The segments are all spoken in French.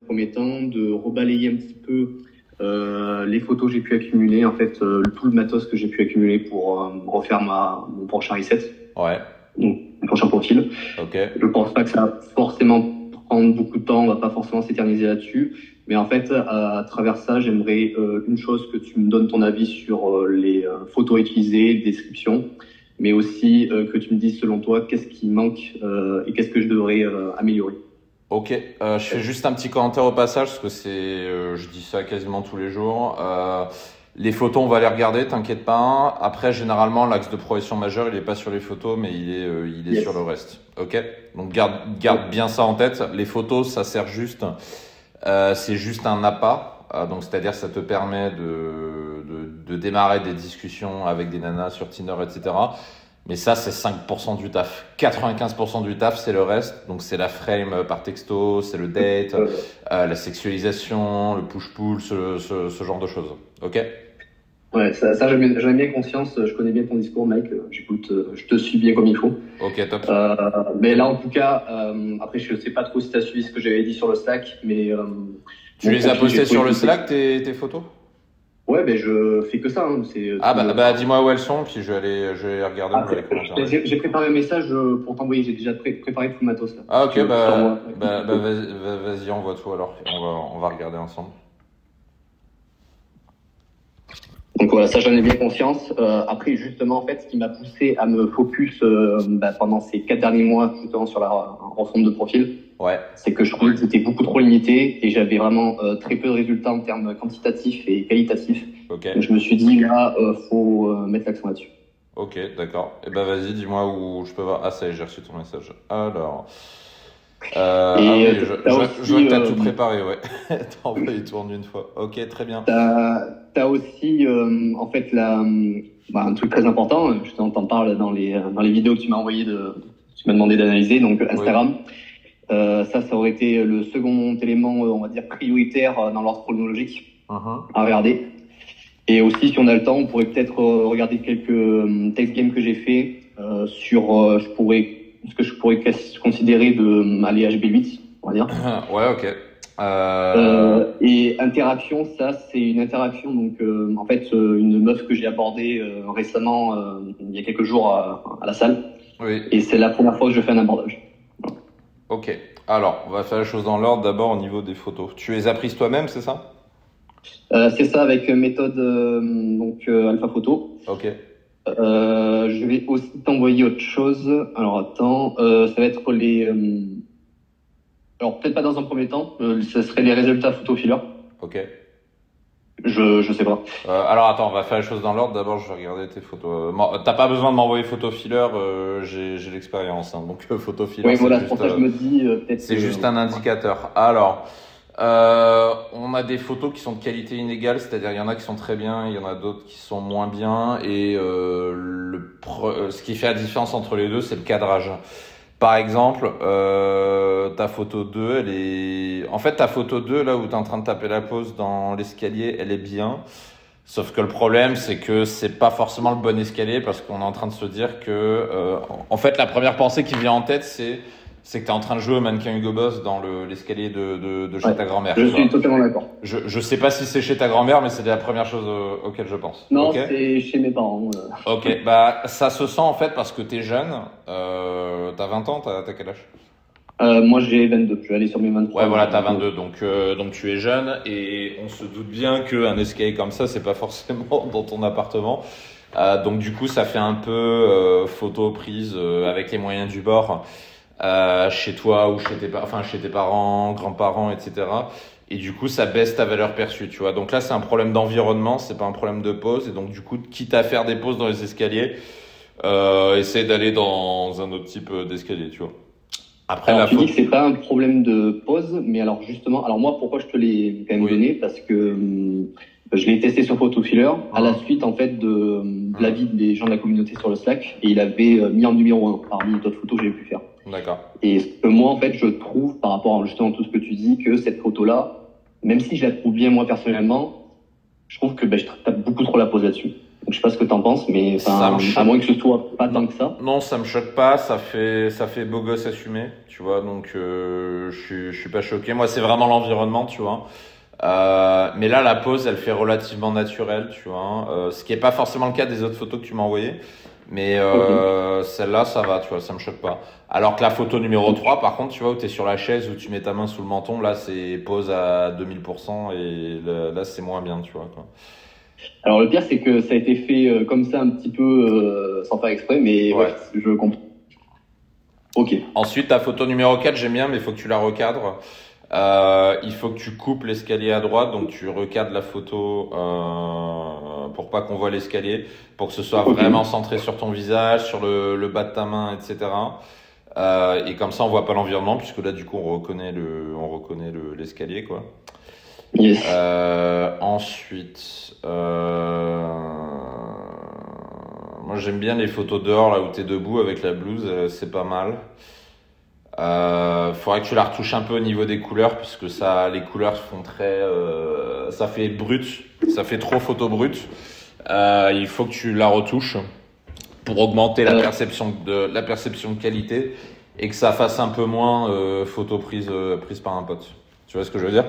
premier temps, de rebalayer un petit peu les photos que j'ai pu accumuler, en fait, tout le matos que j'ai pu accumuler pour refaire mon prochain reset. Ouais. Donc, mon prochain profil. Ok. Je pense pas que ça va forcément prendre beaucoup de temps, on va pas forcément s'éterniser là-dessus. Mais en fait, à travers ça, j'aimerais une chose que tu me donnes ton avis sur les photos utilisées, les descriptions, mais aussi que tu me dises selon toi qu'est-ce qui manque et qu'est-ce que je devrais améliorer. Ok, je fais juste un petit commentaire au passage parce que je dis ça quasiment tous les jours. Les photos, on va les regarder, t'inquiète pas. Après, généralement, l'axe de progression majeur, il est pas sur les photos, mais il est Yes. sur le reste. Ok, donc garde bien ça en tête. Les photos, ça sert juste, c'est juste un appât. Donc c'est-à-dire, ça te permet de démarrer des discussions avec des nanas sur Tinder, etc. Mais ça, c'est 5% du taf. 95% du taf, c'est le reste. Donc, c'est la frame par texto, c'est le date, la sexualisation, le push-pull, ce genre de choses. Ok? Ouais, ça j'en ai bien conscience. Je connais bien ton discours, Mike. J'écoute, je te suis bien comme il faut. Ok, top. Mais là, en tout cas, après, je sais pas trop si tu as suivi ce que j'avais dit sur le Slack, mais Tu les as postées sur le Slack, tes photos? Ouais, ben je fais que ça. Hein. Bah, dis-moi où elles sont, puis je vais aller regarder Ah, dans les commentaires. j'ai préparé un message pour t'envoyer. J'ai déjà préparé tout le matos là. Ah, ok, Je t'envoie. vas-y, envoie tout alors. On va regarder ensemble. Donc voilà, ça j'en ai bien conscience. Après, justement, en fait, ce qui m'a poussé à me focus pendant ces 4 derniers mois, justement sur la refonte de profil, Ouais. c'est que je trouvais que c'était beaucoup trop limité et j'avais vraiment très peu de résultats en termes quantitatifs et qualitatifs. Ok. Donc je me suis dit, là, faut mettre l'accent là-dessus. Ok, d'accord. Et ben vas-y, dis-moi où je peux voir. Ah, ça y est, j'ai reçu ton message. Alors. Oui, je vois que t'as tout préparé, ouais. T'as envoyé tout en une fois. Ok, très bien. T'as aussi, en fait, un truc très important, je t'en parle dans les vidéos que tu m'as envoyées, tu m'as demandé d'analyser, donc Instagram. Oui. Ça aurait été le second élément, on va dire, prioritaire dans l'ordre chronologique à regarder. Et aussi, si on a le temps, on pourrait peut-être regarder quelques text games que j'ai fait sur ce que je pourrais considérer aller HB8, on va dire. Ouais, ok. Et interaction, ça c'est une interaction, donc en fait une meuf que j'ai abordée récemment, il y a quelques jours à la salle. Oui. Et c'est la première fois que je fais un abordage. Voilà. Ok. Alors, on va faire les choses dans l'ordre. D'abord, au niveau des photos. Tu les as prises toi-même, c'est ça? C'est ça, avec méthode Alpha Photo. Ok. Je vais aussi t'envoyer autre chose. Alors attends, ça va être alors peut-être pas dans un premier temps, ce serait les résultats photo filler. Ok. Je sais pas. Alors attends, on va faire les choses dans l'ordre. D'abord, je vais regarder tes photos. T'as pas besoin de m'envoyer photo filler, j'ai l'expérience. Hein, donc photo filler. Oui, voilà, c'est pour ça que je me dis peut-être. C'est juste un indicateur. Alors, on a des photos qui sont de qualité inégale, c'est-à-dire il y en a qui sont très bien, il y en a d'autres qui sont moins bien, et ce qui fait la différence entre les deux, c'est le cadrage. Par exemple, ta photo 2, en fait, ta photo 2, là où tu es en train de taper la pause dans l'escalier, elle est bien. Sauf que le problème, c'est que c'est pas forcément le bon escalier parce qu'on est en train de se dire que, en fait, la première pensée qui vient en tête, c'est que tu es en train de jouer au mannequin Hugo Boss dans l'escalier de chez ta grand-mère. Je suis totalement d'accord. Je sais pas si c'est chez ta grand-mère, mais c'est la première chose auquel je pense. Non, okay. C'est chez mes parents. Ok, bah ça se sent en fait parce que t'es jeune. T'as 20 ans, t'as quel âge? Moi j'ai 22, je vais aller sur mes 23. Ouais, voilà, t'as 22, donc tu es jeune et on se doute bien qu'un escalier comme ça, c'est pas forcément dans ton appartement. Donc du coup, ça fait un peu photo prise avec les moyens du bord. Chez toi ou chez tes parents, grands-parents, etc. Et du coup, ça baisse ta valeur perçue, tu vois. Donc là, c'est un problème d'environnement, c'est pas un problème de pause. Et donc, du coup, quitte à faire des pauses dans les escaliers, essaie d'aller dans un autre type d'escalier, tu vois. Après, alors, tu dis que c'est pas un problème de pause, mais alors justement, moi, pourquoi je te l'ai quand même donné? Parce que je l'ai testé sur PhotoFiller à la suite, en fait, de l'avis des gens de la communauté sur le Slack, et il avait mis en numéro 1 parmi d'autres photos que j'ai pu faire. D'accord. Et moi, en fait, je trouve, par rapport à justement tout ce que tu dis, que cette photo-là, même si je la trouve bien moi personnellement, je trouve que je tape beaucoup trop la pose là-dessus. Donc, je sais pas ce que t'en penses, mais Ça me à choque. moins que ce soit pas tant que ça. Non, ça me choque pas, ça fait beau gosse assumé, tu vois, donc je suis pas choqué. Moi, c'est vraiment l'environnement, tu vois. Mais là, la pose, elle fait relativement naturelle, tu vois. Ce qui est pas forcément le cas des autres photos que tu m'as envoyées. Mais Ok. celle-là, ça va, tu vois, ça me choque pas. Alors que la photo numéro 3 par contre, tu vois, où tu es sur la chaise, où tu mets ta main sous le menton, là, c'est pose à 2000% et là, c'est moins bien, tu vois, quoi. Alors le pire, c'est que ça a été fait comme ça un petit peu sans faire exprès, mais ouais, Ouais. je comprends. Ok. Ensuite, ta photo numéro 4 j'aime bien, mais il faut que tu la recadres. Il faut que tu coupes l'escalier à droite, donc tu recadres la photo pour pas qu'on voit l'escalier, pour que ce soit Ok. vraiment centré sur ton visage, sur le bas de ta main, etc. Et comme ça, on voit pas l'environnement, puisque là, du coup, on reconnaît l'escalier, quoi. Yes. Ensuite, moi j'aime bien les photos dehors, là où t'es debout avec la blouse, c'est pas mal. Faudrait que tu la retouches un peu au niveau des couleurs, puisque ça, les couleurs font ça fait brut, ça fait trop photo brute. Il faut que tu la retouches pour augmenter la perception de qualité et que ça fasse un peu moins photo prise par un pote. Tu vois ce que je veux dire?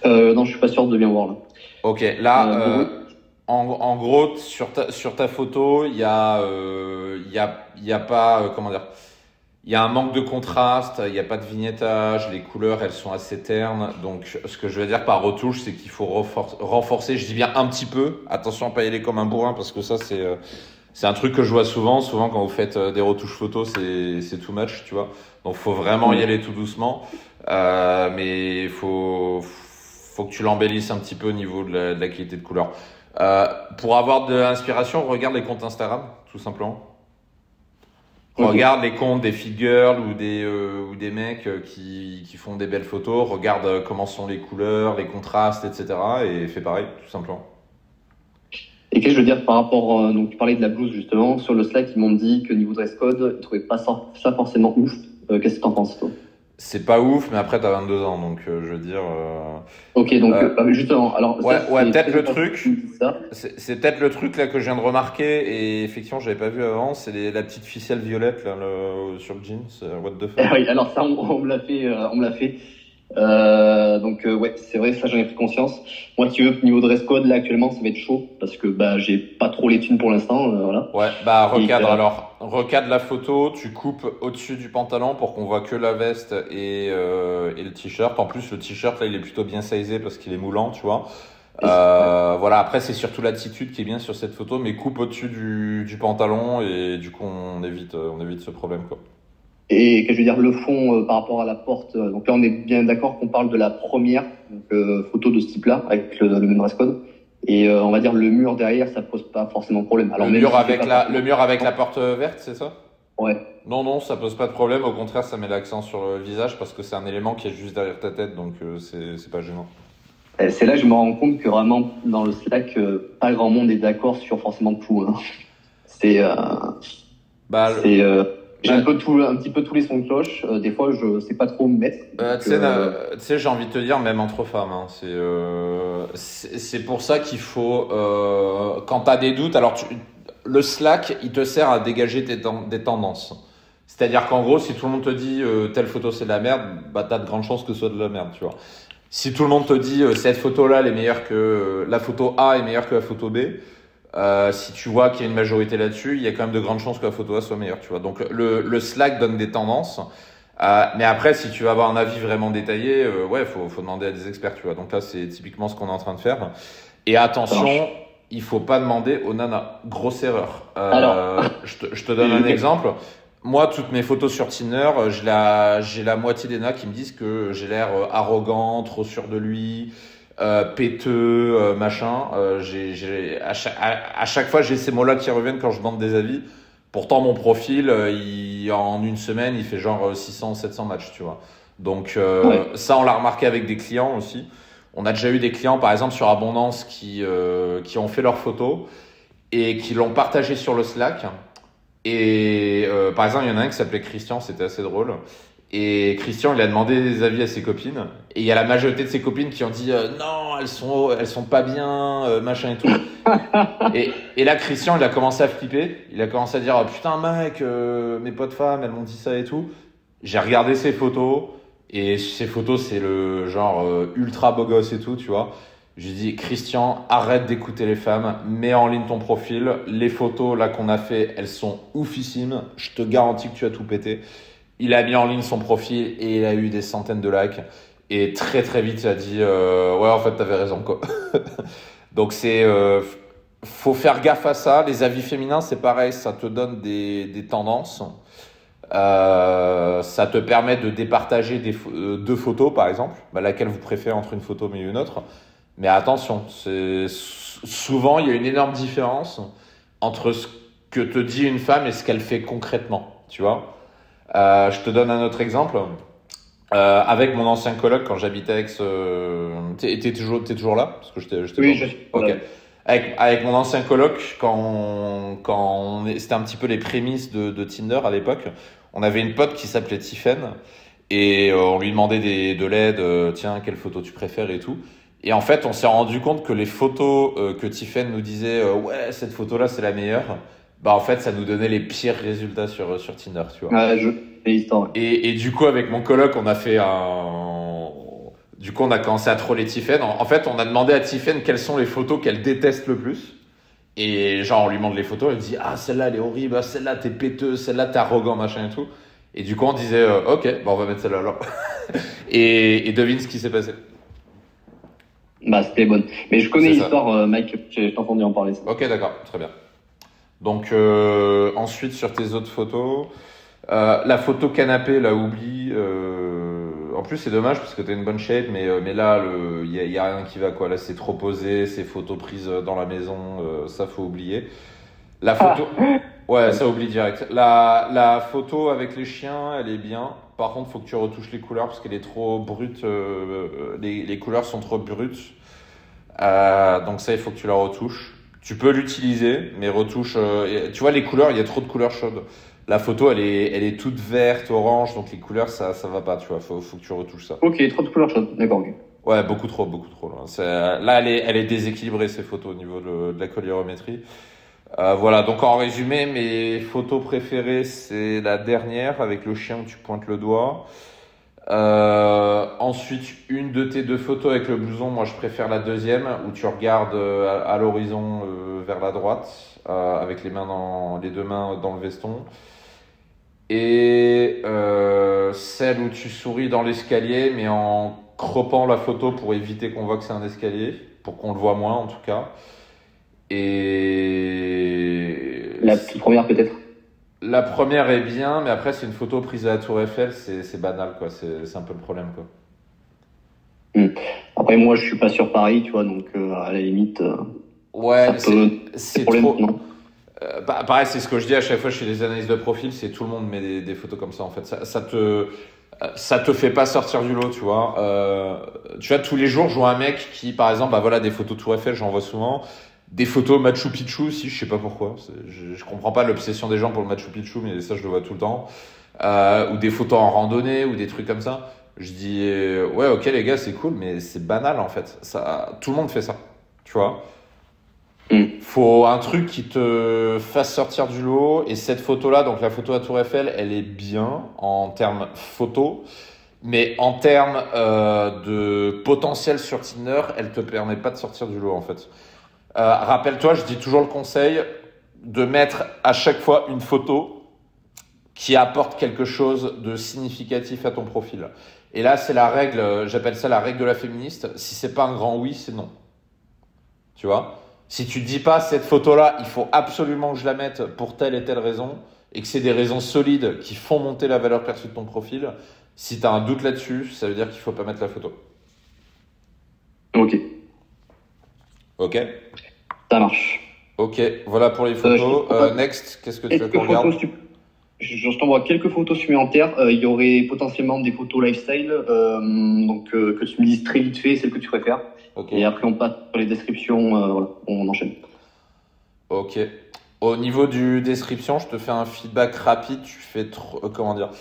Non, je suis pas sûr de bien voir là. Ok, là, Donc, oui. en gros, sur ta photo, il y a pas, comment dire, il y a un manque de contraste, il n'y a pas de vignettage, les couleurs, elles sont assez ternes. Donc, ce que je veux dire par retouche, c'est qu'il faut renforcer, je dis bien un petit peu. Attention à pas y aller comme un bourrin, parce que ça, c'est un truc que je vois souvent. Souvent, quand vous faites des retouches photos, c'est too much, tu vois. Donc, faut vraiment y Ouais. aller tout doucement. Mais faut que tu l'embellisses un petit peu au niveau de la qualité de couleur. Pour avoir de l'inspiration, regarde les comptes Instagram, tout simplement. Ok. Regarde les comptes des fit girls ou des mecs qui font des belles photos. Regarde comment sont les couleurs, les contrastes, etc. Et fais pareil, tout simplement. Et qu'est-ce que je veux dire par rapport, donc tu parlais de la blouse justement, sur le Slack, ils m'ont dit que niveau dress code, ils trouvaient pas ça forcément ouf. Qu'est-ce que t'en penses toi? C'est pas ouf, mais après t'as 22 ans, donc je veux dire. Ok, donc Euh, justement, alors ça ouais, c'est peut-être très le intéressant que tu truc. me dises ça. C'est peut-être le truc là que je viens de remarquer et effectivement j'avais pas vu avant, c'est la petite ficelle violette là, sur le jean. What the fuck? Oui, alors ça on me l'a fait, on me l'a fait. Donc ouais, c'est vrai, ça j'en ai pris conscience. Moi, si tu veux, niveau dress code, là actuellement, ça va être chaud parce que bah j'ai pas trop les thunes pour l'instant, voilà. Ouais, bah Et recadre la photo, tu coupes au-dessus du pantalon pour qu'on voit que la veste et le t-shirt. En plus, le t-shirt là, il est plutôt bien sizé parce qu'il est moulant, tu vois. ouais. Voilà, après c'est surtout l'attitude qui est bien sur cette photo, mais coupe au-dessus du pantalon et du coup on évite ce problème quoi. Et que je veux dire le fond par rapport à la porte. Donc là, on est bien d'accord qu'on parle de la première donc, photo de ce type-là avec le même dress code. Et on va dire le mur derrière, ça pose pas forcément de problème. Alors même si c'est pas Le forcément. mur avec la porte verte, c'est ça? Ouais. Non, non, ça pose pas de problème. Au contraire, ça met l'accent sur le visage parce que c'est un élément qui est juste derrière ta tête, donc c'est pas gênant. C'est là que je me rends compte que vraiment dans le Slack, pas grand monde est d'accord sur forcément tout. Hein. C'est Bah, c'est j'ai bah, un petit peu tous les sons de cloche. Des fois, je sais pas trop où me mettre. Donc, tu sais, j'ai envie de te dire, même entre femmes, hein, c'est pour ça qu'il faut, quand t'as des doutes, le Slack, il te sert à dégager des tendances. C'est-à-dire qu'en gros, si tout le monde te dit telle photo c'est de la merde, bah t'as de grandes chances que ce soit de la merde, tu vois. Si tout le monde te dit cette photo-là, elle est meilleure que la photo A est meilleure que la photo B, si tu vois qu'il y a une majorité là-dessus, il y a quand même de grandes chances que la photo A soit meilleure, tu vois. Donc le Slack donne des tendances. Mais après, si tu veux avoir un avis vraiment détaillé, ouais, faut demander à des experts, tu vois. Donc là, c'est typiquement ce qu'on est en train de faire. Et ça marche. attention, il faut pas demander aux nanas. Grosse erreur. Alors, Je te donne un exemple. Moi, toutes mes photos sur Tinder, j'ai la moitié des nanas qui me disent que j'ai l'air arrogant, trop sûr de lui, péteux, machin. À chaque fois, j'ai ces mots-là qui reviennent quand je demande des avis. Pourtant, mon profil, en une semaine, il fait genre 600 ou 700 matchs, tu vois. Donc, ouais. ça, on l'a remarqué avec des clients aussi. On a déjà eu des clients, par exemple, sur Abondance qui ont fait leurs photos et qui l'ont partagé sur le Slack. Et par exemple, il y en a un qui s'appelait Christian, c'était assez drôle. Et Christian, il a demandé des avis à ses copines. Et il y a la majorité de ses copines qui ont dit non, elles sont pas bien, machin et tout. Et là, Christian, il a commencé à flipper. Il a commencé à dire oh, putain, mec, mes potes femmes, elles m'ont dit ça et tout. J'ai regardé ses photos. Et ses photos, c'est le genre ultra beau gosse et tout, tu vois. J'ai dit Christian, arrête d'écouter les femmes, mets en ligne ton profil. Les photos là qu'on a fait, elles sont oufissimes. Je te garantis que tu as tout pété. Il a mis en ligne son profil et il a eu des centaines de likes. Et très très vite, il a dit ouais, en fait, t'avais raison quoi. Donc faut faire gaffe à ça. Les avis féminins, c'est pareil, ça te donne des tendances. Ça te permet de départager deux photos par exemple, laquelle vous préférez entre une photo mais une autre. Mais attention, souvent il y a une énorme différence entre ce que te dit une femme et ce qu'elle fait concrètement, tu vois. Je te donne un autre exemple. Avec mon ancien coloc quand j'habitais avec t'es toujours là parce que Oui, je suis ok. Avec mon ancien coloc, c'était un petit peu les prémices de Tinder à l'époque, on avait une pote qui s'appelait Tiffen et on lui demandait de l'aide, tiens, quelle photo tu préfères et tout. Et en fait, on s'est rendu compte que les photos que Tiffen nous disait, ouais, cette photo-là, c'est la meilleure, bah en fait, ça nous donnait les pires résultats sur Tinder, tu vois. Et du coup, avec mon coloc, Du coup, on a commencé à troller Tiffen. En fait, on a demandé à Tiffen quelles sont les photos qu'elle déteste le plus. Et genre, on lui montre les photos, elle dit ah, celle-là, elle est horrible, ah, celle-là, t'es péteux, celle-là, t'es arrogant, machin et tout. Et du coup, on disait ok, bah, on va mettre celle-là alors. et devine ce qui s'est passé. Bah, c'était bonne. Mais je connais l'histoire, Mike, j'ai entendu en parler. Ça. Ok, d'accord, très bien. Donc, ensuite, sur tes autres photos, la photo canapé, là, oublie. En plus, c'est dommage parce que t'as une bonne shape, mais là, y a rien qui va, quoi. Là, c'est trop posé, c'est photos prises dans la maison, ça, faut oublier. La photo. Ouais, ça oublie direct. La photo avec les chiens, elle est bien. Par contre, faut que tu retouches les couleurs parce qu'elle est trop brute. Les couleurs sont trop brutes. Donc ça, il faut que tu la retouches. Tu peux l'utiliser, mais retouche. Tu vois, les couleurs, il y a trop de couleurs chaudes. La photo, elle est toute verte, orange, donc les couleurs, ça va pas, tu vois. Faut que tu retouches ça. Ok, trop de couleurs chaudes. D'accord, ok. Ouais, beaucoup trop. Là, elle est déséquilibrée, ces photos, au niveau de la colorimétrie. Voilà, donc en résumé, mes photos préférées, c'est la dernière avec le chien où tu pointes le doigt. Ensuite, une de tes deux photos avec le blouson, moi je préfère la deuxième où tu regardes à l'horizon vers la droite avec les deux mains dans le veston. Et celle où tu souris dans l'escalier mais en croppant la photo pour éviter qu'on voit que c'est un escalier, pour qu'on le voit moins en tout cas. Et la toute première peut-être. La première est bien, mais après c'est une photo prise à la Tour Eiffel, c'est banal quoi, c'est un peu le problème quoi. Après moi je suis pas sur Paris, tu vois, donc à la limite. Ouais, c'est trop. Non. Pareil, c'est ce que je dis à chaque fois chez les analyses de profil, c'est tout le monde met des photos comme ça en fait. Ça te fait pas sortir du lot, tu vois. Tu vois, tous les jours, je vois un mec qui, par exemple, bah voilà, des photos Tour Eiffel, j'en vois souvent. Des photos Machu Picchu aussi, je sais pas pourquoi. Je comprends pas l'obsession des gens pour le Machu Picchu, mais ça, je le vois tout le temps. Ou des photos en randonnée, ou des trucs comme ça. Je dis, ouais, ok, les gars, c'est cool, mais c'est banal, en fait. Tout le monde fait ça, tu vois. Faut un truc qui te fasse sortir du lot. Et cette photo-là, donc la photo à Tour Eiffel, elle est bien en termes photo. Mais en termes de potentiel sur Tinder, elle te permet pas de sortir du lot, en fait. Rappelle-toi, je dis toujours le conseil de mettre à chaque fois une photo qui apporte quelque chose de significatif à ton profil. Et là, c'est la règle, j'appelle ça la règle de la féministe. Si c'est pas un grand oui, c'est non. Tu vois ? Si tu dis pas cette photo-là, il faut absolument que je la mette pour telle et telle raison, et que c'est des raisons solides qui font monter la valeur perçue de ton profil, si tu as un doute là-dessus, ça veut dire qu'il faut pas mettre la photo. Ok. Ça marche. Ok, voilà pour les photos. Next, qu'est-ce que tu veux qu'on regarde ? Je t'envoie quelques photos supplémentaires. Il y aurait potentiellement des photos lifestyle, donc que tu me dises très vite fait, celles que tu préfères. Okay. Et après, on passe sur les descriptions, voilà, on enchaîne. Ok. Au niveau du description, je te fais un feedback rapide. Tu fais comment dire ?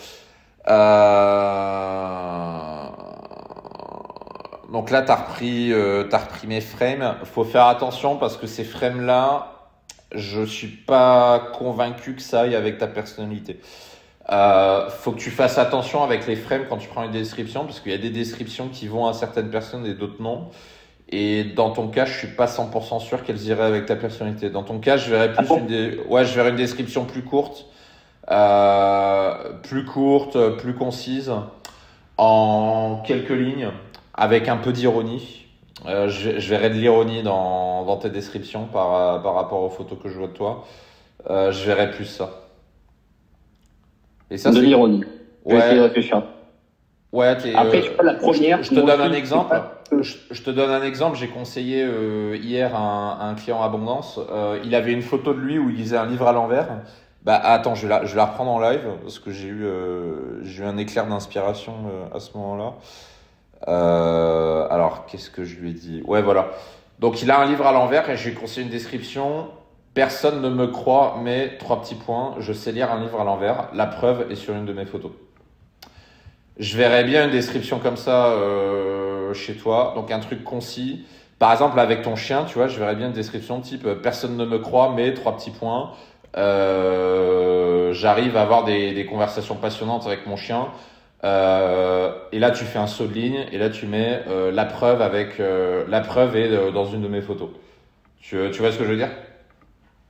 Euh, Donc là, t'as repris mes frames. Faut faire attention parce que ces frames-là, je suis pas convaincu que ça aille avec ta personnalité. Faut que tu fasses attention avec les frames quand tu prends une description parce qu'il y a des descriptions qui vont à certaines personnes et d'autres non. Et dans ton cas, je suis pas 100% sûr qu'elles iraient avec ta personnalité. Dans ton cas, je verrais plus je verrais une description plus courte, plus concise, en quelques lignes, avec un peu d'ironie. Je verrais de l'ironie dans tes descriptions par rapport aux photos que je vois de toi. Je verrais plus ça. Et ça, De l'ironie. Je vais essayer de Ouais, réfléchir. ouais, Après, tu vois, la première, je te moi donne un aussi, c'est exemple. pas que- Je te donne un exemple. J'ai conseillé hier à un client Abondance. Il avait une photo de lui où il lisait un livre à l'envers. Bah attends, je vais la reprendre en live parce que j'ai eu un éclair d'inspiration à ce moment-là. Alors, qu'est-ce que je lui ai dit? Ouais, voilà. Donc, il a un livre à l'envers et je lui ai conseillé une description. Personne ne me croit, mais trois petits points. Je sais lire un livre à l'envers. La preuve est sur une de mes photos. Je verrais bien une description comme ça chez toi. Donc, un truc concis. Par exemple, avec ton chien, tu vois, je verrais bien une description type personne ne me croit, mais trois petits points. J'arrive à avoir des conversations passionnantes avec mon chien. Et là, tu fais un saut de ligne et là, tu mets la preuve la preuve est dans une de mes photos. Tu vois ce que je veux dire?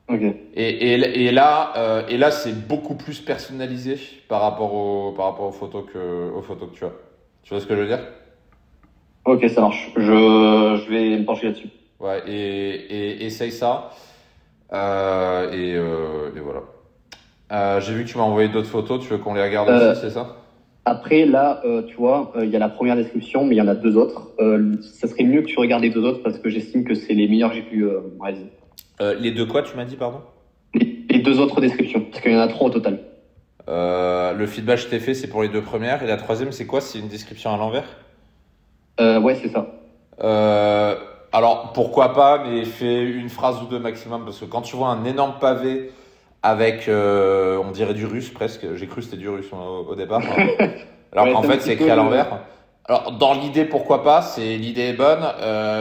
Ok. Et là, c'est beaucoup plus personnalisé par rapport aux photos que tu as. Tu vois ce que je veux dire? Ok, ça marche. Je vais me pencher là-dessus. Ouais, et essaye ça. Et voilà. J'ai vu que tu m'as envoyé d'autres photos. Tu veux qu'on les regarde Euh, aussi, c'est ça? Après, là, tu vois, il y a la première description, mais il y en a deux autres. Ça serait mieux que tu regardes les deux autres parce que j'estime que c'est les meilleurs que j'ai pu réaliser. Les deux quoi, tu m'as dit, pardon? Les deux autres descriptions, parce qu'il y en a trois au total. Le feedback que je t'ai fait, c'est pour les deux premières. Et la troisième, c'est quoi? C'est une description à l'envers? Ouais, c'est ça. Euh, alors, pourquoi pas, mais fais une phrase ou deux maximum. Parce que quand tu vois un énorme pavé avec, on dirait du russe presque. J'ai cru que c'était du russe au départ. Alors Ouais, qu'en c'est un fait, petit c'est peu écrit à l'envers. Alors, dans l'idée, pourquoi pas? L'idée est bonne,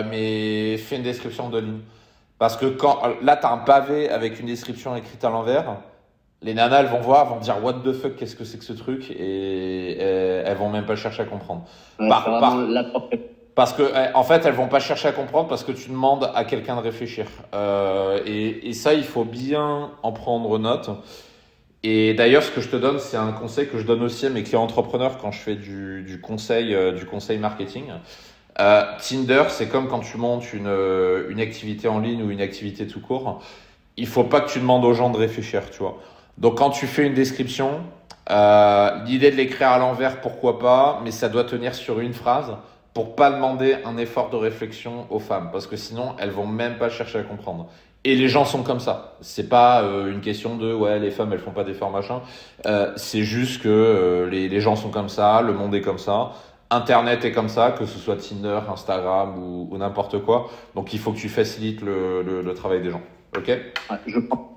mais fais une description de ligne. Parce que là, t'as un pavé avec une description écrite à l'envers. Les nanas, elles vont voir, vont dire what the fuck, qu'est-ce que c'est que ce truc, et elles vont même pas chercher à comprendre. Ouais, c'est Par, vraiment par, la propre. Parce que, en fait, elles vont pas chercher à comprendre parce que tu demandes à quelqu'un de réfléchir. Et ça, il faut bien en prendre note. Et d'ailleurs, ce que je te donne, c'est un conseil que je donne aussi à mes clients entrepreneurs quand je fais du conseil marketing. Tinder, c'est comme quand tu montes une activité en ligne ou une activité tout court. Il faut pas que tu demandes aux gens de réfléchir, tu vois. Donc, quand tu fais une description, l'idée de l'écrire à l'envers, pourquoi pas, mais ça doit tenir sur une phrase pour pas demander un effort de réflexion aux femmes, parce que sinon, elles vont même pas chercher à comprendre. Et les gens sont comme ça. C'est pas une question de ouais, les femmes elles font pas d'efforts machin. C'est juste que les gens sont comme ça, le monde est comme ça, Internet est comme ça, que ce soit Tinder, Instagram ou n'importe quoi. Donc il faut que tu facilites le travail des gens. Ok? Ouais, je prends.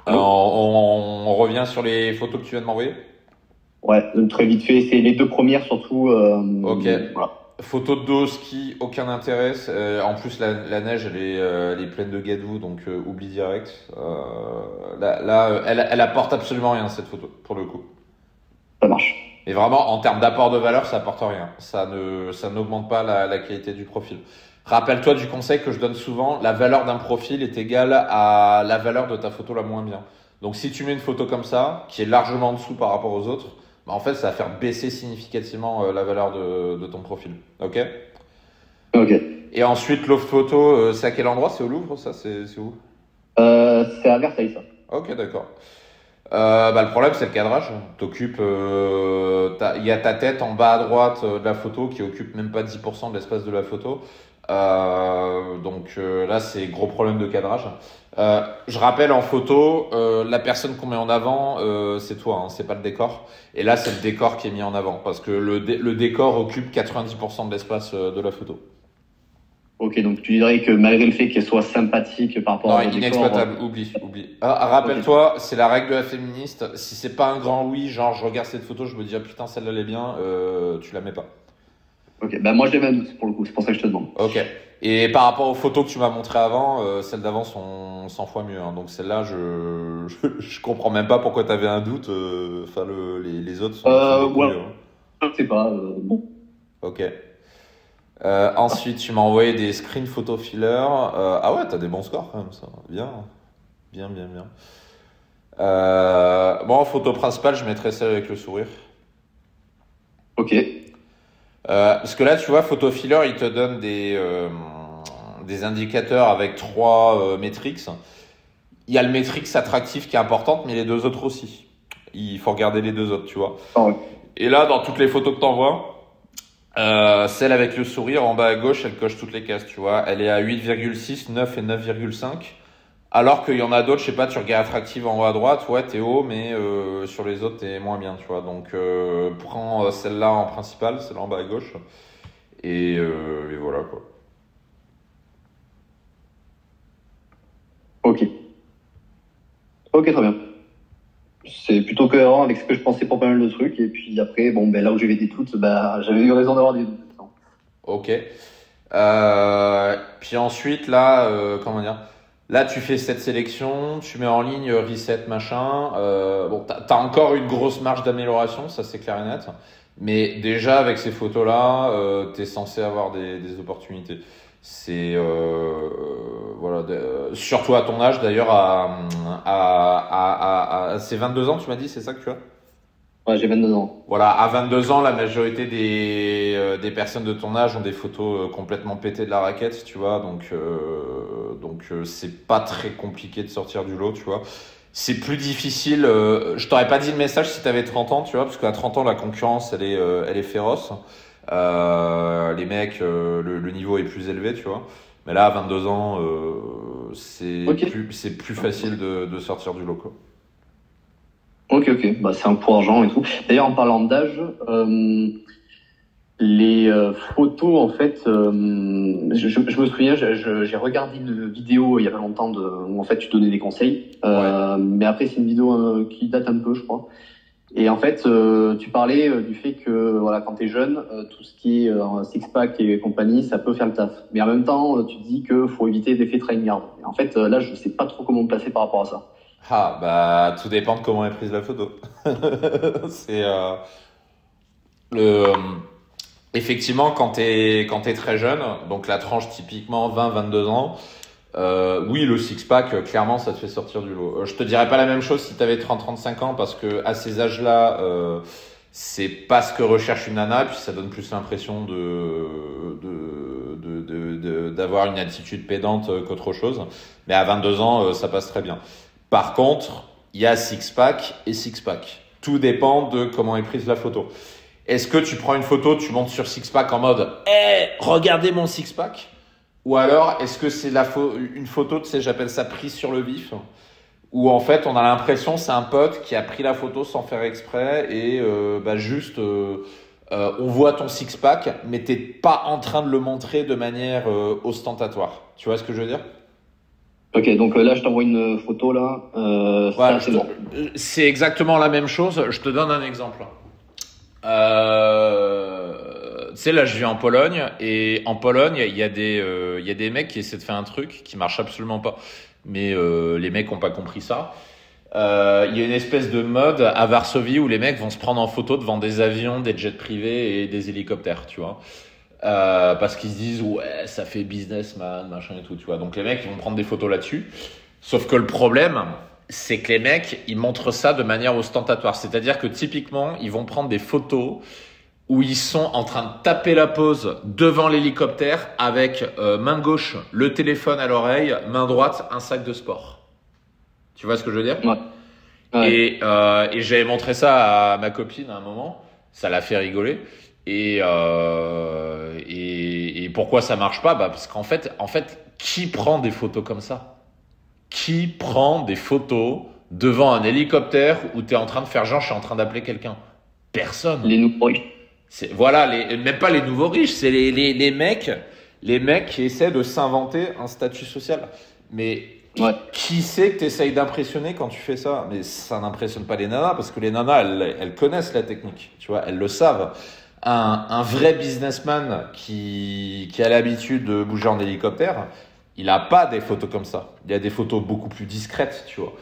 Allô? On revient sur les photos que tu viens de m'envoyer. Ouais, très vite fait. C'est les deux premières surtout. Ok. Voilà. Photo de dos, ski, aucun intérêt. En plus, la neige, elle est pleine de gadou, donc oublie direct. Elle apporte absolument rien, cette photo, pour le coup. Ça marche. Et vraiment, en termes d'apport de valeur, ça apporte rien. Ça n'augmente pas la qualité du profil. Rappelle-toi du conseil que je donne souvent, la valeur d'un profil est égale à la valeur de ta photo la moins bien. Donc si tu mets une photo comme ça, qui est largement en dessous par rapport aux autres, bah, en fait, ça va faire baisser significativement la valeur de ton profil. Ok? Ok. Et ensuite, l'autre photo, c'est à quel endroit? C'est au Louvre, ça? C'est où? C'est à Versailles, ça. Ok, d'accord. Bah, le problème, c'est le cadrage. Il y a ta tête en bas à droite de la photo qui occupe même pas 10% de l'espace de la photo. Là, c'est gros problème de cadrage. Je rappelle en photo, la personne qu'on met en avant, c'est toi, hein, c'est pas le décor. Et là, c'est le décor qui est mis en avant parce que le décor occupe 90% de l'espace de la photo. Ok, donc tu dirais que malgré le fait qu'elle soit sympathique par rapport Non, au décor, inexploitable, oublie, oublie. Ah, rappelle-toi, c'est la règle de la féministe. Si c'est pas un grand oui, genre je regarde cette photo, je me dis ah putain celle-là elle est bien, tu la mets pas. ok, bah moi j'ai même doute pour le coup, c'est pour ça que je te demande. Ok. Et par rapport aux photos que tu m'as montrées avant, celles d'avant sont 100 fois mieux. Hein. Donc celle-là, je comprends même pas pourquoi tu avais un doute. Enfin, les autres sont beaucoup Voilà, mieux. Hein. je sais pas, bon. Ok. Ensuite, tu m'as envoyé des screen photo filler. Ah ouais, t'as des bons scores quand même, ça. Bien, bien, bien, bien. Bon, en photo principale, je mettrais celle avec le sourire. Ok, Parce que là, tu vois, photo filler, il te donne des indicateurs avec 3 métriques. Il y a le métrique attractif qui est importante, mais les 2 autres aussi. Il faut regarder les 2 autres, tu vois. ah ouais. Et là, dans toutes les photos que t'envoies, celle avec le sourire en bas à gauche, elle coche toutes les cases, tu vois. Elle est à 8,6, 9 et 9,5. Alors qu'il y en a d'autres, je sais pas, tu regardes attractive en haut à droite, ouais, t'es haut, mais sur les autres, t'es moins bien, tu vois. Donc, prends celle-là en principal, celle-là en bas à gauche. Et voilà, quoi. Ok, ok, très bien. C'est plutôt cohérent avec ce que je pensais pour pas mal de trucs. Et puis après, bon, ben là où j'avais des doutes, bah, j'avais eu raison d'avoir des doutes. Ok. Puis ensuite, là, comment dire? Là, tu fais cette sélection, tu mets en ligne reset, machin. Bon, t'as encore une grosse marge d'amélioration, ça c'est clair et net. Mais déjà, avec ces photos-là, t'es censé avoir des opportunités. C'est voilà, surtout à ton âge d'ailleurs, à ces 22 ans, tu m'as dit, c'est ça que tu as? Ouais, j'ai 22 ans. Voilà, à 22 ans, la majorité des personnes de ton âge ont des photos complètement pétées de la raquette, tu vois. Donc c'est pas très compliqué de sortir du lot, tu vois. C'est plus difficile. Je t'aurais pas dit le message si t'avais 30 ans, tu vois, parce qu'à 30 ans, la concurrence, elle est féroce. Les mecs, le niveau est plus élevé, tu vois. Mais là, à 22 ans, Ok, c'est plus facile de sortir du lot, quoi. ok, ok. Bah, c'est un pour argent et tout. D'ailleurs, en parlant d'âge, les photos, en fait, je me souviens, j'ai regardé une vidéo il y a pas longtemps où en fait tu donnais des conseils. Mais après, c'est une vidéo qui date un peu, je crois. Et en fait, tu parlais du fait que voilà, quand t'es jeune, tout ce qui est six-pack et compagnie, ça peut faire le taf. Mais en même temps, tu dis que faut éviter l'effet tryhard. Et en fait, là, je sais pas trop comment me placer par rapport à ça. Ah, bah, tout dépend de comment est prise la photo. C'est le effectivement quand t'es très jeune, donc la tranche typiquement 20-22 ans, oui le six pack clairement ça te fait sortir du lot. Je te dirais pas la même chose si t'avais 30-35 ans parce que à ces âges-là c'est pas ce que recherche une nana puis ça donne plus l'impression d'avoir une attitude pédante qu'autre chose. Mais à 22 ans ça passe très bien. Par contre, il y a six pack et six pack. Tout dépend de comment est prise la photo. Est-ce que tu prends une photo, tu montes sur six-pack en mode hey, regardez mon six-pack? Ou alors, est-ce que c'est une photo, tu sais, j'appelle ça prise sur le vif, où en fait, on a l'impression c'est un pote qui a pris la photo sans faire exprès et juste, on voit ton six-pack, mais t'es pas en train de le montrer de manière ostentatoire. Tu vois ce que je veux dire? Ok, donc là, je t'envoie une photo là. Voilà, Ça, c'est bon. c'est exactement la même chose. Je te donne un exemple. Tu sais, là, je vis en Pologne et en Pologne, il y a des mecs qui essaient de faire un truc qui marche absolument pas. Mais les mecs ont pas compris ça. Il y a une espèce de mode à Varsovie où les mecs vont se prendre en photo devant des avions, des jets privés et des hélicoptères, tu vois. Parce qu'ils se disent ouais, ça fait businessman, machin et tout, tu vois. Donc les mecs ils vont prendre des photos là-dessus. Sauf que le problème, c'est que les mecs, ils montrent ça de manière ostentatoire. C'est-à-dire que typiquement, ils vont prendre des photos où ils sont en train de taper la pose devant l'hélicoptère avec main gauche, le téléphone à l'oreille, main droite, un sac de sport. Tu vois ce que je veux dire? Ouais. Ouais. Et j'avais montré ça à ma copine à un moment. Ça l'a fait rigoler. Et pourquoi ça marche pas? Bah parce qu'en fait, qui prend des photos comme ça? Qui prend des photos devant un hélicoptère où tu es en train de faire genre je suis en train d'appeler quelqu'un? Personne. Les nouveaux riches. Voilà, même pas les nouveaux riches, c'est les mecs les mecs qui essaient de s'inventer un statut social. Mais Ouais. qui sait que tu essayes d'impressionner quand tu fais ça? Mais ça n'impressionne pas les nanas parce que les nanas, elles connaissent la technique, tu vois, elles le savent. Un vrai businessman qui a l'habitude de bouger en hélicoptère, il a pas des photos comme ça. Il y a des photos beaucoup plus discrètes, tu vois.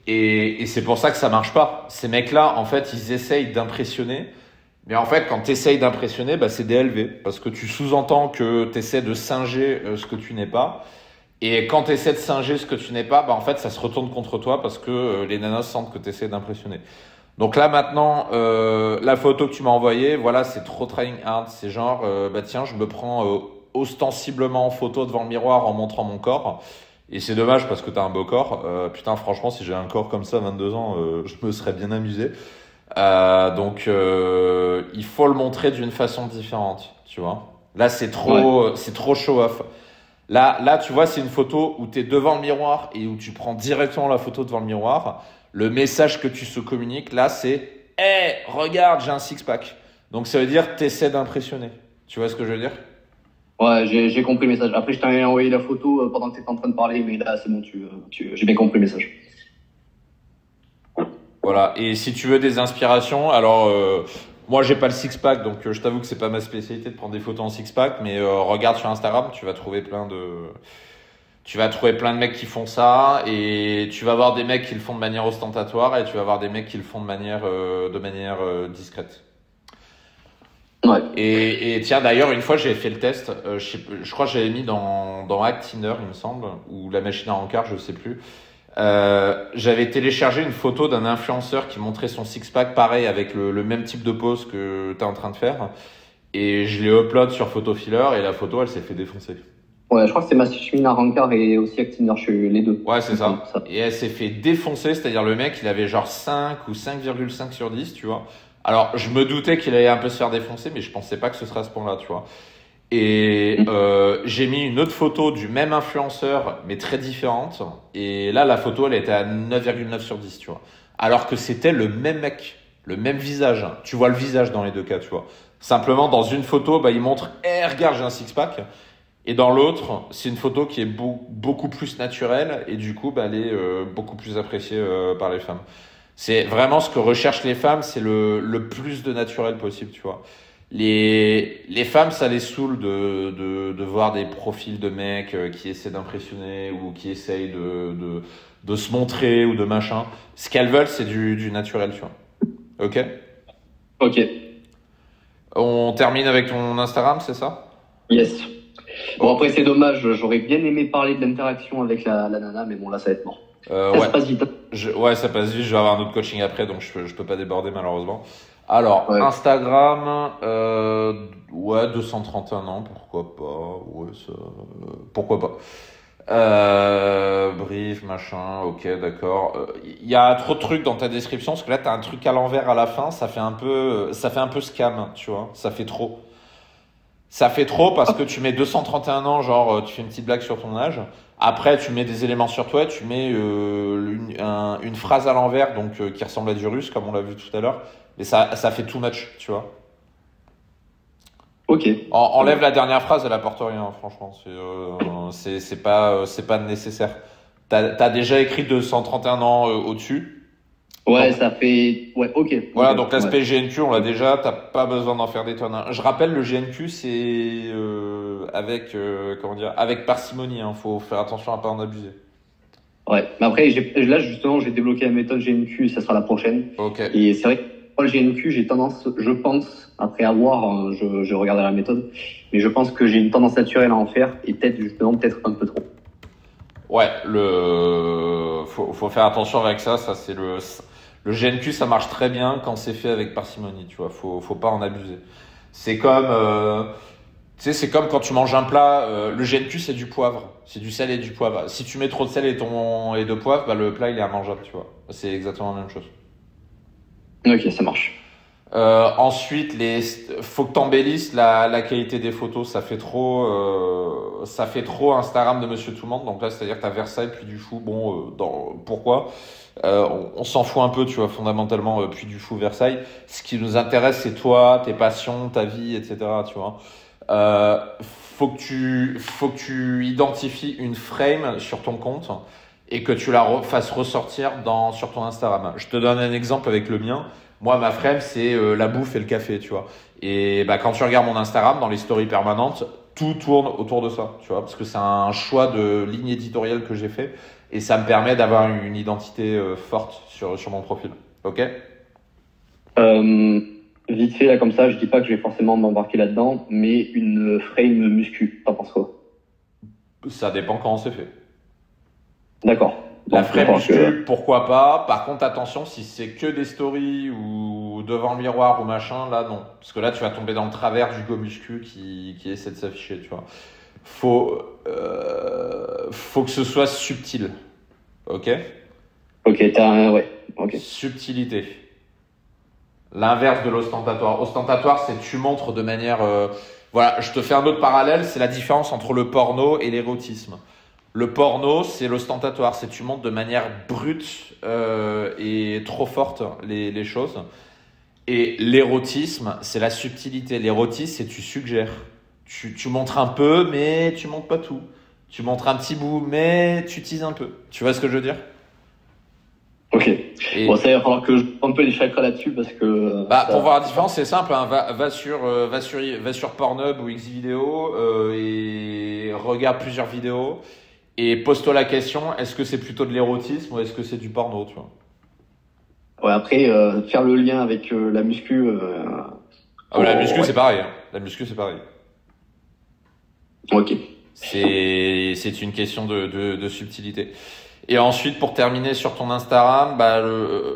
Et c'est pour ça que ça marche pas. Ces mecs-là, en fait, ils essayent d'impressionner. Mais en fait, quand tu essayes d'impressionner, bah, c'est DLV. Parce que tu sous-entends que tu essaies de singer ce que tu n'es pas. Et quand tu essaies de singer ce que tu n'es pas, bah, en fait, ça se retourne contre toi parce que les nanas sentent que tu essaies d'impressionner. Donc là, maintenant, la photo que tu m'as envoyée, voilà, c'est trop trying hard. C'est genre, bah tiens, je me prends ostensiblement en photo devant le miroir en montrant mon corps. Et c'est dommage parce que tu as un beau corps. Putain, franchement, si j'ai un corps comme ça, 22 ans, je me serais bien amusé. Donc, il faut le montrer d'une façon différente, tu vois. Là, c'est trop show-off. Là, tu vois, c'est une photo où tu es devant le miroir et où tu prends directement la photo devant le miroir. Le message que tu se communiques, là, c'est « Hey, regarde, j'ai un six-pack ». Donc, ça veut dire que tu essaies d'impressionner. Tu vois ce que je veux dire? Ouais, j'ai compris le message. Après, je t'avais envoyé la photo pendant que tu étais en train de parler, mais là, c'est bon, j'ai bien compris le message. Voilà. Et si tu veux des inspirations, alors moi j'ai pas le six pack, donc je t'avoue que c'est pas ma spécialité de prendre des photos en six pack, mais regarde sur Instagram, tu vas trouver plein de mecs qui font ça, et tu vas voir des mecs qui le font de manière ostentatoire, et tu vas voir des mecs qui le font de manière discrète. Ouais. Et tiens, d'ailleurs, une fois j'ai fait le test, je crois que j'avais mis dans Hack Tinder, il me semble, ou la machine à encart, je sais plus. J'avais téléchargé une photo d'un influenceur qui montrait son six-pack pareil avec le même type de pose que tu es en train de faire, et je l'ai upload sur Photofiller et la photo elle s'est fait défoncer. Ouais, je crois que c'est Machine Rancard et aussi Actinder, je suis les deux. Ouais, c'est ça. Et elle s'est fait défoncer, c'est-à-dire le mec il avait genre 5 ou 5,5 sur 10, tu vois. Alors je me doutais qu'il allait un peu se faire défoncer, mais je pensais pas que ce serait à ce point-là, tu vois. Et j'ai mis une autre photo du même influenceur, mais très différente. Et là, la photo, elle était à 9,9 sur 10, tu vois. Alors que c'était le même mec, le même visage. Tu vois le visage dans les deux cas, tu vois. Simplement, dans une photo, bah, il montre, regarde, j'ai un six-pack. Et dans l'autre, c'est une photo qui est beaucoup plus naturelle. Et du coup, bah, elle est beaucoup plus appréciée par les femmes. C'est vraiment ce que recherchent les femmes, c'est le plus de naturel possible, tu vois. Les femmes, ça les saoule de voir des profils de mecs qui essaient d'impressionner ou qui essayent de se montrer ou de machin. Ce qu'elles veulent, c'est du naturel, tu vois. Ok? Ok. On termine avec ton Instagram, c'est ça? Yes. Bon, après, c'est dommage. J'aurais bien aimé parler de l'interaction avec la nana, mais bon, là, ça va être mort. Ouais. Ça passe vite. Ouais, ça passe vite. Je vais avoir un autre coaching après, donc je peux pas déborder malheureusement. Alors, Ouais. Instagram, ouais, 231 ans, pourquoi pas, ouais, ça, pourquoi pas. Brief, machin, ok, d'accord. Il y a trop de trucs dans ta description, parce que là, t'as un truc à l'envers à la fin, ça fait un peu scam, tu vois, ça fait trop. Ça fait trop parce que tu mets 231 ans, genre, tu fais une petite blague sur ton âge. Après, tu mets des éléments sur toi, tu mets une phrase à l'envers, donc qui ressemble à du russe, comme on l'a vu tout à l'heure. Mais ça fait too much, tu vois. Ok. Enlève la dernière phrase, elle apporte rien, franchement. C'est pas nécessaire. T'as déjà écrit 231 ans au-dessus. Ouais, Donc, ça fait. Ouais, ok. voilà, Ok. donc l'aspect Ouais. GNQ, on l'a déjà, t'as pas besoin d'en faire des tonnes, hein. Je rappelle, le GNQ, c'est avec, comment dire, avec parcimonie, hein. Faut faire attention à pas en abuser. Ouais. Mais après, là, justement, j'ai débloqué la méthode GNQ, ça sera la prochaine. Ok. Et c'est vrai que pour le GNQ, j'ai tendance, je pense, après avoir, je regardais la méthode, mais je pense que j'ai une tendance naturelle à en faire et peut-être un peu trop. Ouais, faut faire attention avec ça. Ça, c'est le GNQ, ça marche très bien quand c'est fait avec parcimonie, tu vois. Faut pas en abuser. C'est comme, tu sais, c'est comme quand tu manges un plat. Le GNQ, c'est du poivre, c'est du sel et du poivre. Si tu mets trop de sel et de poivre, bah le plat il est immangeable, tu vois. C'est exactement la même chose. Ok, ça marche. Ensuite, faut que t'embellisses la qualité des photos. Ça fait trop Instagram de Monsieur Tout le Monde. Donc là, c'est-à-dire que t'as Versailles, puis du Fou. Bon, pourquoi? On s'en fout un peu, tu vois, fondamentalement, puis du Fou, Versailles. Ce qui nous intéresse, c'est toi, tes passions, ta vie, etc. Tu vois. Faut que tu identifies une frame sur ton compte et que tu la fasses ressortir sur ton Instagram. Je te donne un exemple avec le mien. Moi, ma frame, c'est la bouffe et le café, tu vois. Et bah, quand tu regardes mon Instagram, dans les stories permanentes, tout tourne autour de ça, tu vois, parce que c'est un choix de ligne éditoriale que j'ai fait et ça me permet d'avoir une identité forte sur mon profil. Ok? Vite fait, là, comme ça, je dis pas que je vais forcément m'embarquer là-dedans, mais une frame muscu, t'en penses quoi? Ça dépend comment c'est fait. D'accord. La Donc, frame muscu, pourquoi pas. Par contre, attention, si c'est que des stories ou devant le miroir ou machin, là, non. Parce que là, tu vas tomber dans le travers du go muscu qui essaie de s'afficher, tu vois. Faut que ce soit subtil. Ok? Ok, ouais, ok. Subtilité. L'inverse de l'ostentatoire. Ostentatoire, c'est tu montres de manière... Voilà, je te fais un autre parallèle, c'est la différence entre le porno et l'érotisme. Le porno, c'est l'ostentatoire, c'est tu montres de manière brute et trop forte les choses. Et l'érotisme, c'est la subtilité. L'érotisme, c'est tu suggères. Tu montres un peu, mais tu montres pas tout. Tu montres un petit bout, mais tu teases un peu. Tu vois ce que je veux dire? Ok. Bon, ça, il va falloir que je prenne un peu les chakras là-dessus parce que. Pour voir la différence, c'est simple. Hein. Va sur Pornhub ou Xvideo et regarde plusieurs vidéos et pose-toi la question, est-ce que c'est plutôt de l'érotisme ou est-ce que c'est du porno, tu vois? Ouais, après, faire le lien avec la muscu. La muscu, ouais. c'est pareil. Hein. La muscu, c'est pareil. Ok. C'est une question de subtilité. Et ensuite, pour terminer sur ton Instagram,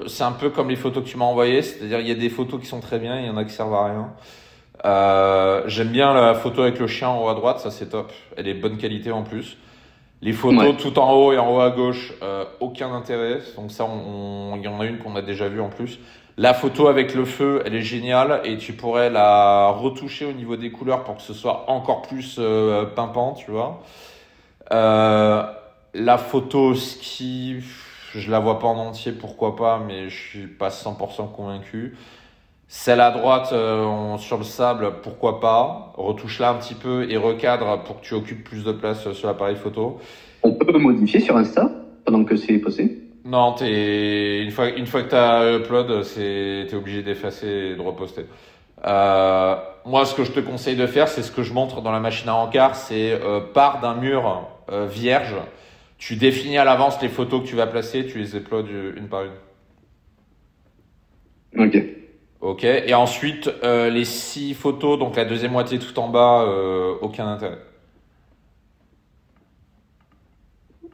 c'est un peu comme les photos que tu m'as envoyées. C'est-à-dire, il y a des photos qui sont très bien, il y en a qui servent à rien. J'aime bien la photo avec le chien en haut à droite, ça c'est top. Elle est de bonne qualité en plus. Les photos tout en haut et en haut à gauche, aucun intérêt. Donc ça, il y en a une qu'on a déjà vue en plus. La photo avec le feu, elle est géniale et tu pourrais la retoucher au niveau des couleurs pour que ce soit encore plus pimpant, tu vois. La photo ski, je la vois pas en entier, pourquoi pas, mais je suis pas 100% convaincu. Celle à droite sur le sable, pourquoi pas. Retouche-la un petit peu et recadre pour que tu occupes plus de place sur l'appareil photo. On peut modifier sur Insta pendant que c'est posté? Non, une fois que tu as upload, t'es obligé d'effacer et de reposter. Moi, ce que je te conseille de faire, c'est ce que je montre dans la machine à encart, c'est pars d'un mur vierge. Tu définis à l'avance les photos que tu vas placer, tu les uploads une par une. Ok. Ok. Et ensuite, les 6 photos, donc la deuxième moitié tout en bas, aucun intérêt.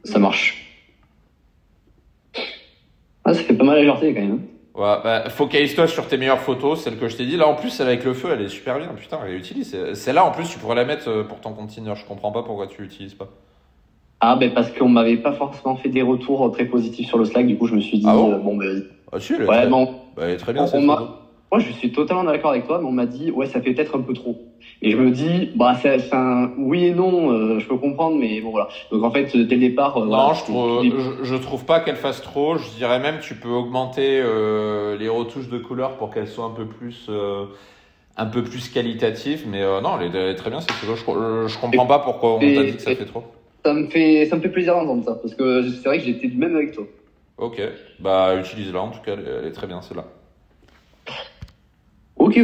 Ça marche. Ah, ça fait pas mal alerter quand même. Ouais, focalise-toi sur tes meilleures photos, celle que je t'ai dit. Là, en plus, celle avec le feu, elle est super bien. Putain, elle est utile. Celle-là, en plus, tu pourrais la mettre pour ton compte Tinder. Je comprends pas pourquoi tu l'utilises pas. Ah, parce qu'on m'avait pas forcément fait des retours très positifs sur le Slack. Du coup, je me suis dit, Ah, si, elle est très bien, cette photo. Moi, je suis totalement d'accord avec toi, mais on m'a dit, ouais, ça fait peut-être un peu trop. Et je me dis, c'est un oui et non, je peux comprendre, mais bon, voilà. Donc, en fait, dès le départ, non, je trouve pas qu'elle fasse trop. Je dirais même, tu peux augmenter les retouches de couleurs pour qu'elles soient un peu plus qualitatives. Mais non, elle est très bien, cette photo. Je comprends pas pourquoi on t'a dit que ça fait trop. Ça me fait plaisir d'entendre ça, parce que c'est vrai que j'étais du même avec toi. Ok, utilise-la, en tout cas, elle est très bien, celle-là. Ok.